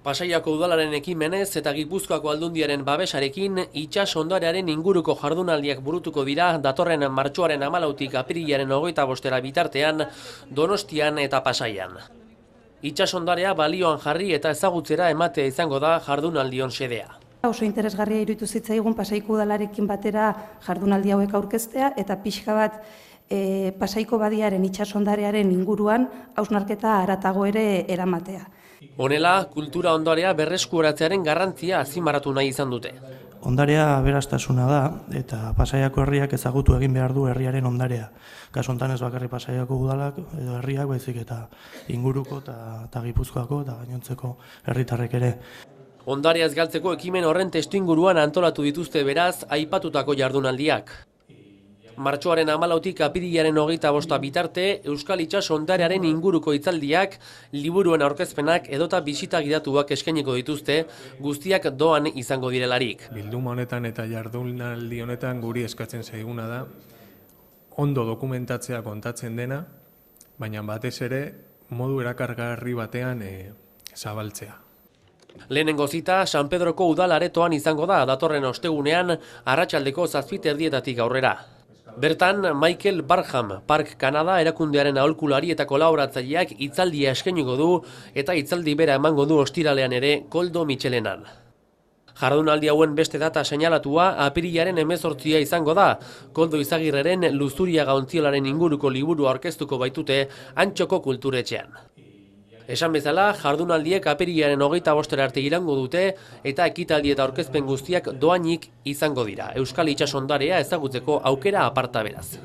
Pasaiako udalaren ekimenez eta Gipuzkoako Aldundiaren babesarekin itsas ondarearen inguruko jardunaldiak burutuko dira datorren martxoaren 14tik apirilaren 25 bitartean Donostian eta Pasaian. Itsas ondarea balioan jarri eta ezagutzera ematea izango da jardunaldion xedea. Oso interesgarria iruditu zitzaigun Pasaiko udalarekin batera jardunaldi hauek aurkeztea eta pixka bat Pasaiko badiaren itsas ondarearen inguruan hausnarketa haratago ere eramatea. Honela, kultura ondarea berreskuratzearen garrantzia azpimarratu nahi izan dute. Ondarea aberastasuna da eta Pasaiako herriak ezagutu egin behar du herriaren ondarea. Kasu honetan ez bakarrik Pasaiako udalak edo herriak baizik eta inguruko eta Gipuzkoako eta gainontzeko herritarrek ere. Ondarea ez galtzeko ekimen horren testuinguruan antolatu dituzte beraz aipatutako jardunaldiak. Martxoaren 14tik apirilaren 25 bitarte Euskal Itsas ondarearen inguruko hitzaldiak, liburuen aurkezpenak edota bisita gidatuak eskainiko dituzte, guztiak doan izango direlarik. Bilduma honetan eta jardunaldi honetan guri eskatzen zaiguna da ondo dokumentatzea kontatzen dena, baina batez ere modu erakargarri batean zabaltzea. Lehenengo zita San Pedroko udalaretoan izango da datorren ostegunean arratsaldeko 7:30 aurrera. Bertan, Michael Barham, Park Kanada erakundearen aholkulari eta kolaboratzaileak hitzaldia eskainiko du eta hitzaldi bera emango du ostiralean ere Koldo Mitxelenan. Jardunaldi hauen beste data seinalatua apirilaren 18 izango da. Koldo Izagirreren Luzuriaga ontziolaren inguruko liburua aurkeztuko baitute Antxoko kulturetxean. Esan bezala, jardunaldiek apirilaren 25 arte irango dute eta ekitaldi eta aurkezpen guztiak doainik izango dira. Euskal Itsas ondarea ezagutzeko aukera aparta beraz.